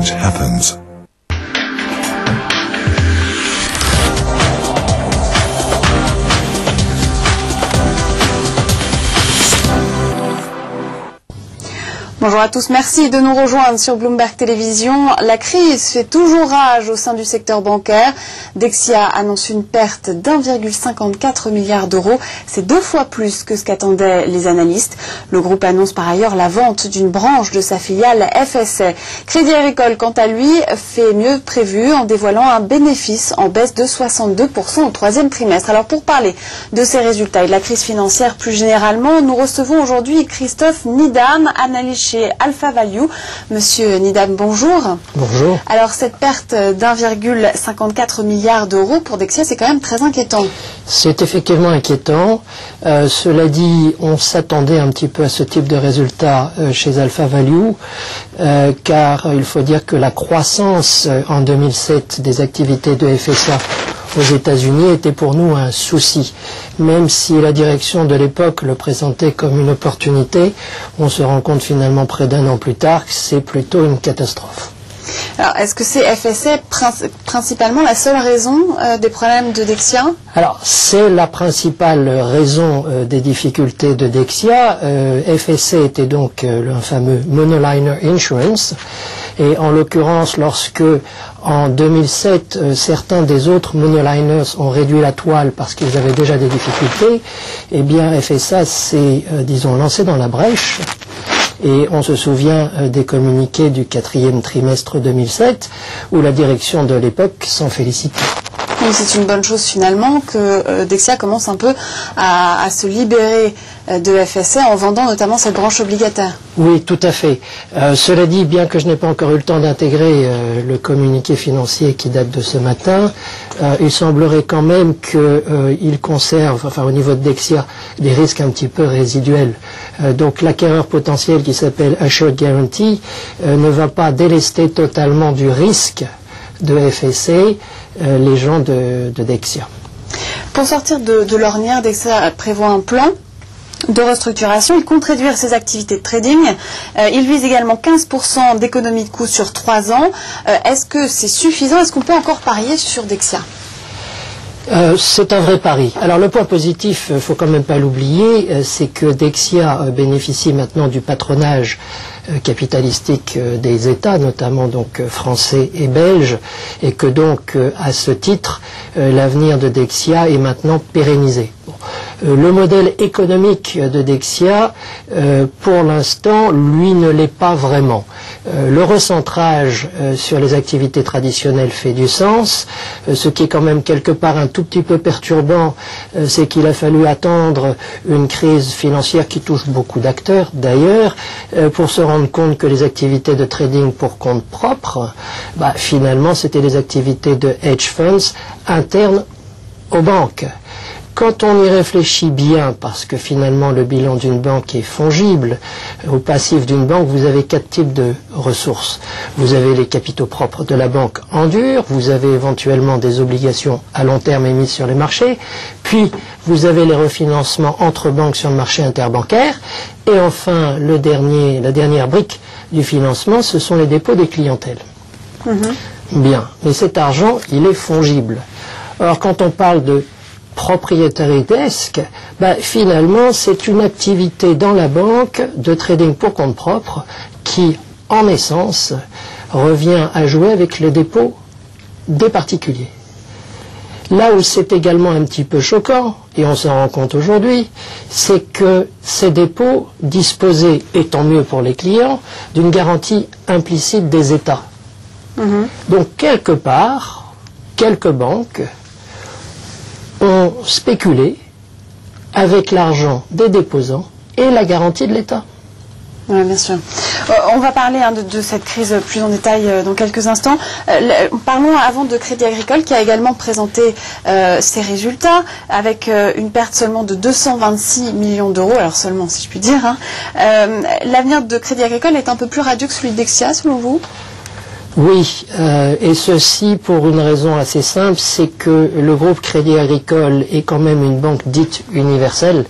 change happens. Bonjour à tous, merci de nous rejoindre sur Bloomberg Télévision. La crise fait toujours rage au sein du secteur bancaire. Dexia annonce une perte d'1,54 milliard d'euros. C'est 2 fois plus que ce qu'attendaient les analystes. Le groupe annonce par ailleurs la vente d'une branche de sa filiale FSA. Crédit Agricole, quant à lui, fait mieux prévu en dévoilant un bénéfice en baisse de 62% au 3e trimestre. Alors pour parler de ces résultats et de la crise financière plus généralement, nous recevons aujourd'hui Christophe Needham, analyste chez Alpha Value. Monsieur Needham, bonjour. Bonjour. Alors cette perte d'1,54 milliard d'euros pour Dexia, c'est quand même très inquiétant. C'est effectivement inquiétant. Cela dit, on s'attendait un petit peu à ce type de résultat chez Alpha Value, car il faut dire que la croissance en 2007 des activités de FSA aux États-Unis était pour nous un souci. Même si la direction de l'époque le présentait comme une opportunité, on se rend compte finalement près d'1 an plus tard que c'est plutôt une catastrophe. Alors, est-ce que c'est FSA principalement la seule raison des problèmes de Dexia? Alors, c'est la principale raison des difficultés de Dexia. FSA était donc un fameux monoliner insurance. Et en l'occurrence, lorsque en 2007, certains des autres monoliners ont réduit la toile parce qu'ils avaient déjà des difficultés, eh bien FSA s'est, disons, lancé dans la brèche. Et on se souvient des communiqués du 4e trimestre 2007 où la direction de l'époque s'en félicitait. Donc c'est une bonne chose finalement que Dexia commence un peu à se libérer de FSA en vendant notamment cette branche obligataire. Oui, tout à fait. Cela dit, bien que je n'ai pas encore eu le temps d'intégrer le communiqué financier qui date de ce matin, il semblerait quand même qu'il conserve, enfin au niveau de Dexia, des risques un petit peu résiduels. Donc l'acquéreur potentiel qui s'appelle Assured Guarantee ne va pas délester totalement du risque de FSA les gens de Dexia. Pour sortir de l'ornière, Dexia prévoit un plan de restructuration. Il compte réduire ses activités de trading. Il vise également 15% d'économie de coûts sur 3 ans. Est-ce que c'est suffisant? Est-ce qu'on peut encore parier sur Dexia? C'est un vrai pari. Alors le point positif, faut quand même pas l'oublier, c'est que Dexia bénéficie maintenant du patronage capitalistique des États, notamment donc français et belges, et que donc à ce titre, l'avenir de Dexia est maintenant pérennisé. Bon. Le modèle économique de Dexia, pour l'instant, lui ne l'est pas vraiment. Le recentrage sur les activités traditionnelles fait du sens. Ce qui est quand même quelque part un tout petit peu perturbant, c'est qu'il a fallu attendre une crise financière qui touche beaucoup d'acteurs d'ailleurs, pour se rendre compte que les activités de trading pour compte propre, finalement c'était des activités de hedge funds internes aux banques. Quand on y réfléchit bien, parce que finalement le bilan d'une banque est fongible, au passif d'une banque, vous avez 4 types de ressources. Vous avez les capitaux propres de la banque en dur, vous avez éventuellement des obligations à long terme émises sur les marchés, puis vous avez les refinancements entre banques sur le marché interbancaire, et enfin la dernière brique du financement, ce sont les dépôts des clientèles. Bien, mais cet argent, il est fongible. Alors quand on parle de propriétaire desk, finalement c'est une activité dans la banque de trading pour compte propre qui, en essence, revient à jouer avec les dépôts des particuliers. Là où c'est également un petit peu choquant, et on s'en rend compte aujourd'hui, c'est que ces dépôts disposaient, et tant mieux pour les clients, d'une garantie implicite des États. Donc quelque part, quelques banques ont spéculé avec l'argent des déposants et la garantie de l'État. Oui, bien sûr. On va parler de cette crise plus en détail dans quelques instants. Parlons avant de Crédit Agricole qui a également présenté ses résultats avec une perte seulement de 226 millions d'euros, alors seulement si je puis dire. L'avenir de Crédit Agricole est un peu plus radieux que celui de Dexia selon vous? Oui, et ceci pour une raison assez simple, c'est que le groupe Crédit Agricole est quand même une banque dite universelle.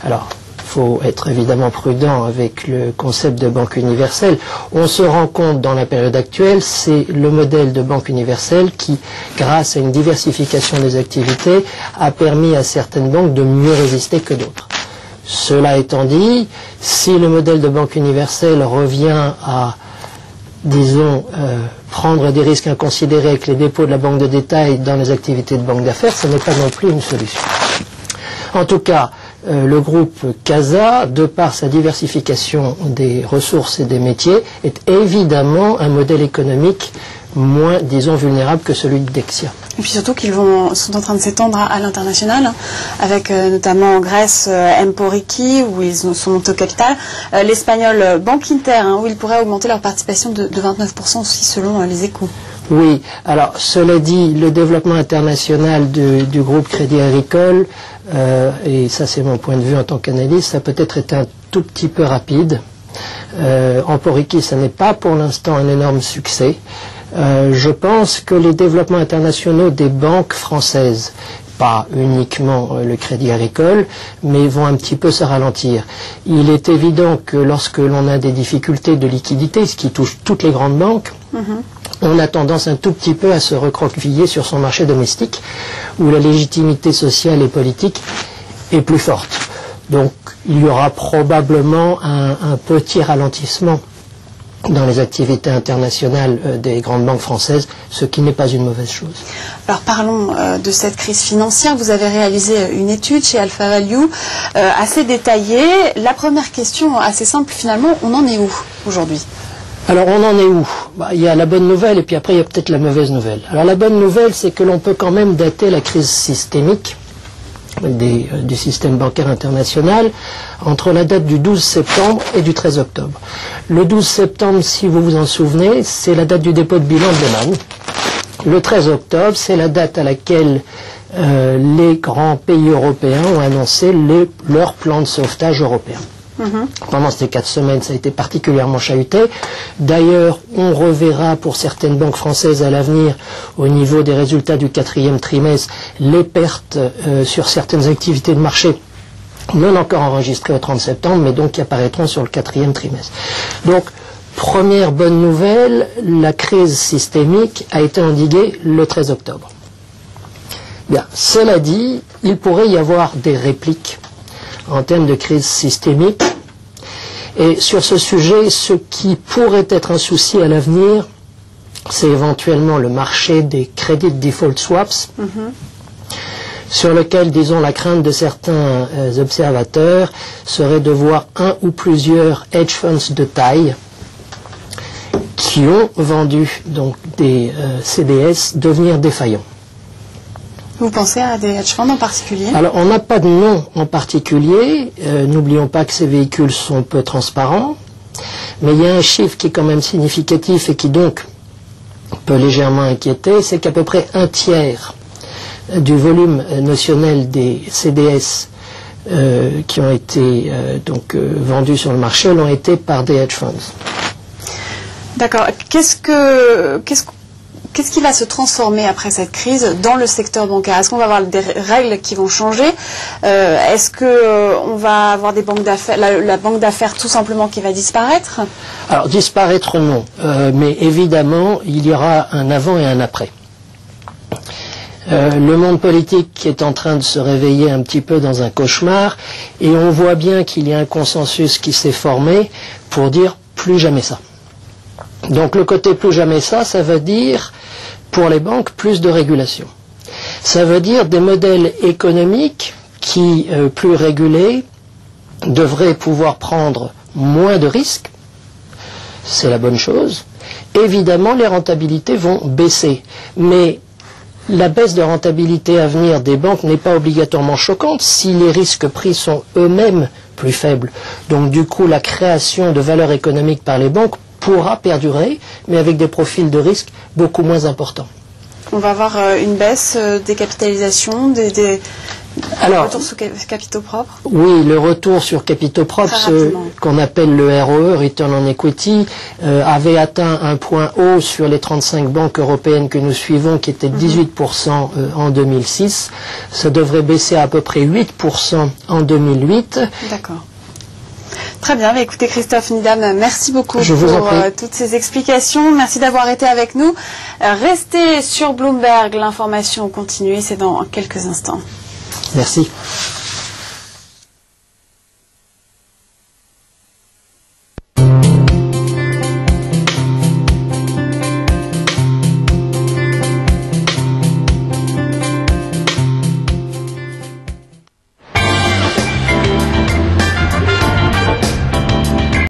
Alors, faut être évidemment prudent avec le concept de banque universelle. On se rend compte dans la période actuelle, c'est le modèle de banque universelle qui, grâce à une diversification des activités, a permis à certaines banques de mieux résister que d'autres. Cela étant dit, si le modèle de banque universelle revient à, disons, prendre des risques inconsidérés avec les dépôts de la banque de détail dans les activités de banque d'affaires, ce n'est pas non plus une solution. En tout cas, le groupe CASA, de par sa diversification des ressources et des métiers, est évidemment un modèle économique moins, disons, vulnérable que celui de Dexia. Et puis surtout qu'ils sont en train de s'étendre à l'international, hein, avec notamment en Grèce Emporiki, où ils sont montés au capital, l'espagnol Banque Inter, hein, où ils pourraient augmenter leur participation de 29% aussi selon les Échos. Oui, alors cela dit, le développement international du groupe Crédit Agricole, et ça c'est mon point de vue en tant qu'analyste, ça a peut-être été un tout petit peu rapide. Emporiki, ça n'est pas pour l'instant un énorme succès. Je pense que les développements internationaux des banques françaises, pas uniquement le Crédit Agricole, mais vont un petit peu se ralentir. Il est évident que lorsque l'on a des difficultés de liquidité, ce qui touche toutes les grandes banques, on a tendance un tout petit peu à se recroqueviller sur son marché domestique, où la légitimité sociale et politique est plus forte. Donc il y aura probablement un petit ralentissement dans les activités internationales des grandes banques françaises, ce qui n'est pas une mauvaise chose. Alors parlons de cette crise financière. Vous avez réalisé une étude chez Alpha Value assez détaillée. La première question, assez simple finalement, on en est où aujourd'hui ? Alors on en est où ? Il y a la bonne nouvelle et puis après il y a peut-être la mauvaise nouvelle. Alors la bonne nouvelle, c'est que l'on peut quand même dater la crise systémique du système bancaire international entre la date du 12 septembre et du 13 octobre. Le 12 septembre, si vous vous en souvenez, c'est la date du dépôt de bilan de Lehman. Le 13 octobre, c'est la date à laquelle les grands pays européens ont annoncé leur plan de sauvetage européen. Pendant ces 4 semaines, ça a été particulièrement chahuté. D'ailleurs, on reverra pour certaines banques françaises à l'avenir, au niveau des résultats du 4e trimestre, les pertes sur certaines activités de marché, non encore enregistrées au 30 septembre, mais donc qui apparaîtront sur le 4e trimestre. Donc, première bonne nouvelle, la crise systémique a été endiguée le 13 octobre. Bien, cela dit, il pourrait y avoir des répliques en termes de crise systémique. Et sur ce sujet, ce qui pourrait être un souci à l'avenir, c'est éventuellement le marché des credit default swaps, sur lequel, disons, la crainte de certains observateurs serait de voir un ou plusieurs hedge funds de taille qui ont vendu donc des CDS devenir défaillants. Vous pensez à des hedge funds en particulier ? Alors, on n'a pas de nom en particulier. N'oublions pas que ces véhicules sont peu transparents. Mais il y a un chiffre qui est quand même significatif et qui donc peut légèrement inquiéter, c'est qu'à peu près un tiers du volume notionnel des CDS qui ont été vendus sur le marché l'ont été par des hedge funds. D'accord. Qu'est-ce qui va se transformer après cette crise dans le secteur bancaire ? Est-ce qu'on va avoir des règles qui vont changer ? Est-ce qu'on va avoir des banques d'affaires, la banque d'affaires tout simplement qui va disparaître ? Alors disparaître non, mais évidemment il y aura un avant et un après. Le monde politique est en train de se réveiller un petit peu dans un cauchemar et on voit bien qu'il y a un consensus qui s'est formé pour dire plus jamais ça. Donc le côté plus jamais ça, ça veut dire pour les banques plus de régulation. Ça veut dire des modèles économiques qui, plus régulés, devraient pouvoir prendre moins de risques. C'est la bonne chose. Évidemment, les rentabilités vont baisser. Mais la baisse de rentabilité à venir des banques n'est pas obligatoirement choquante si les risques pris sont eux-mêmes plus faibles. Donc du coup, la création de valeur économique par les banques pourra perdurer, mais avec des profils de risque beaucoup moins importants. On va avoir une baisse des capitalisations, Alors, retour sur capitaux propres. Oui, le retour sur capitaux propres, ce qu'on appelle le ROE, Return on Equity, avait atteint un point haut sur les 35 banques européennes que nous suivons, qui était 18% en 2006. Ça devrait baisser à peu près 8% en 2008. D'accord. Très bien, mais écoutez Christophe Needham, merci beaucoup pour toutes ces explications. Merci d'avoir été avec nous. Restez sur Bloomberg, l'information continue, c'est dans quelques instants. Merci.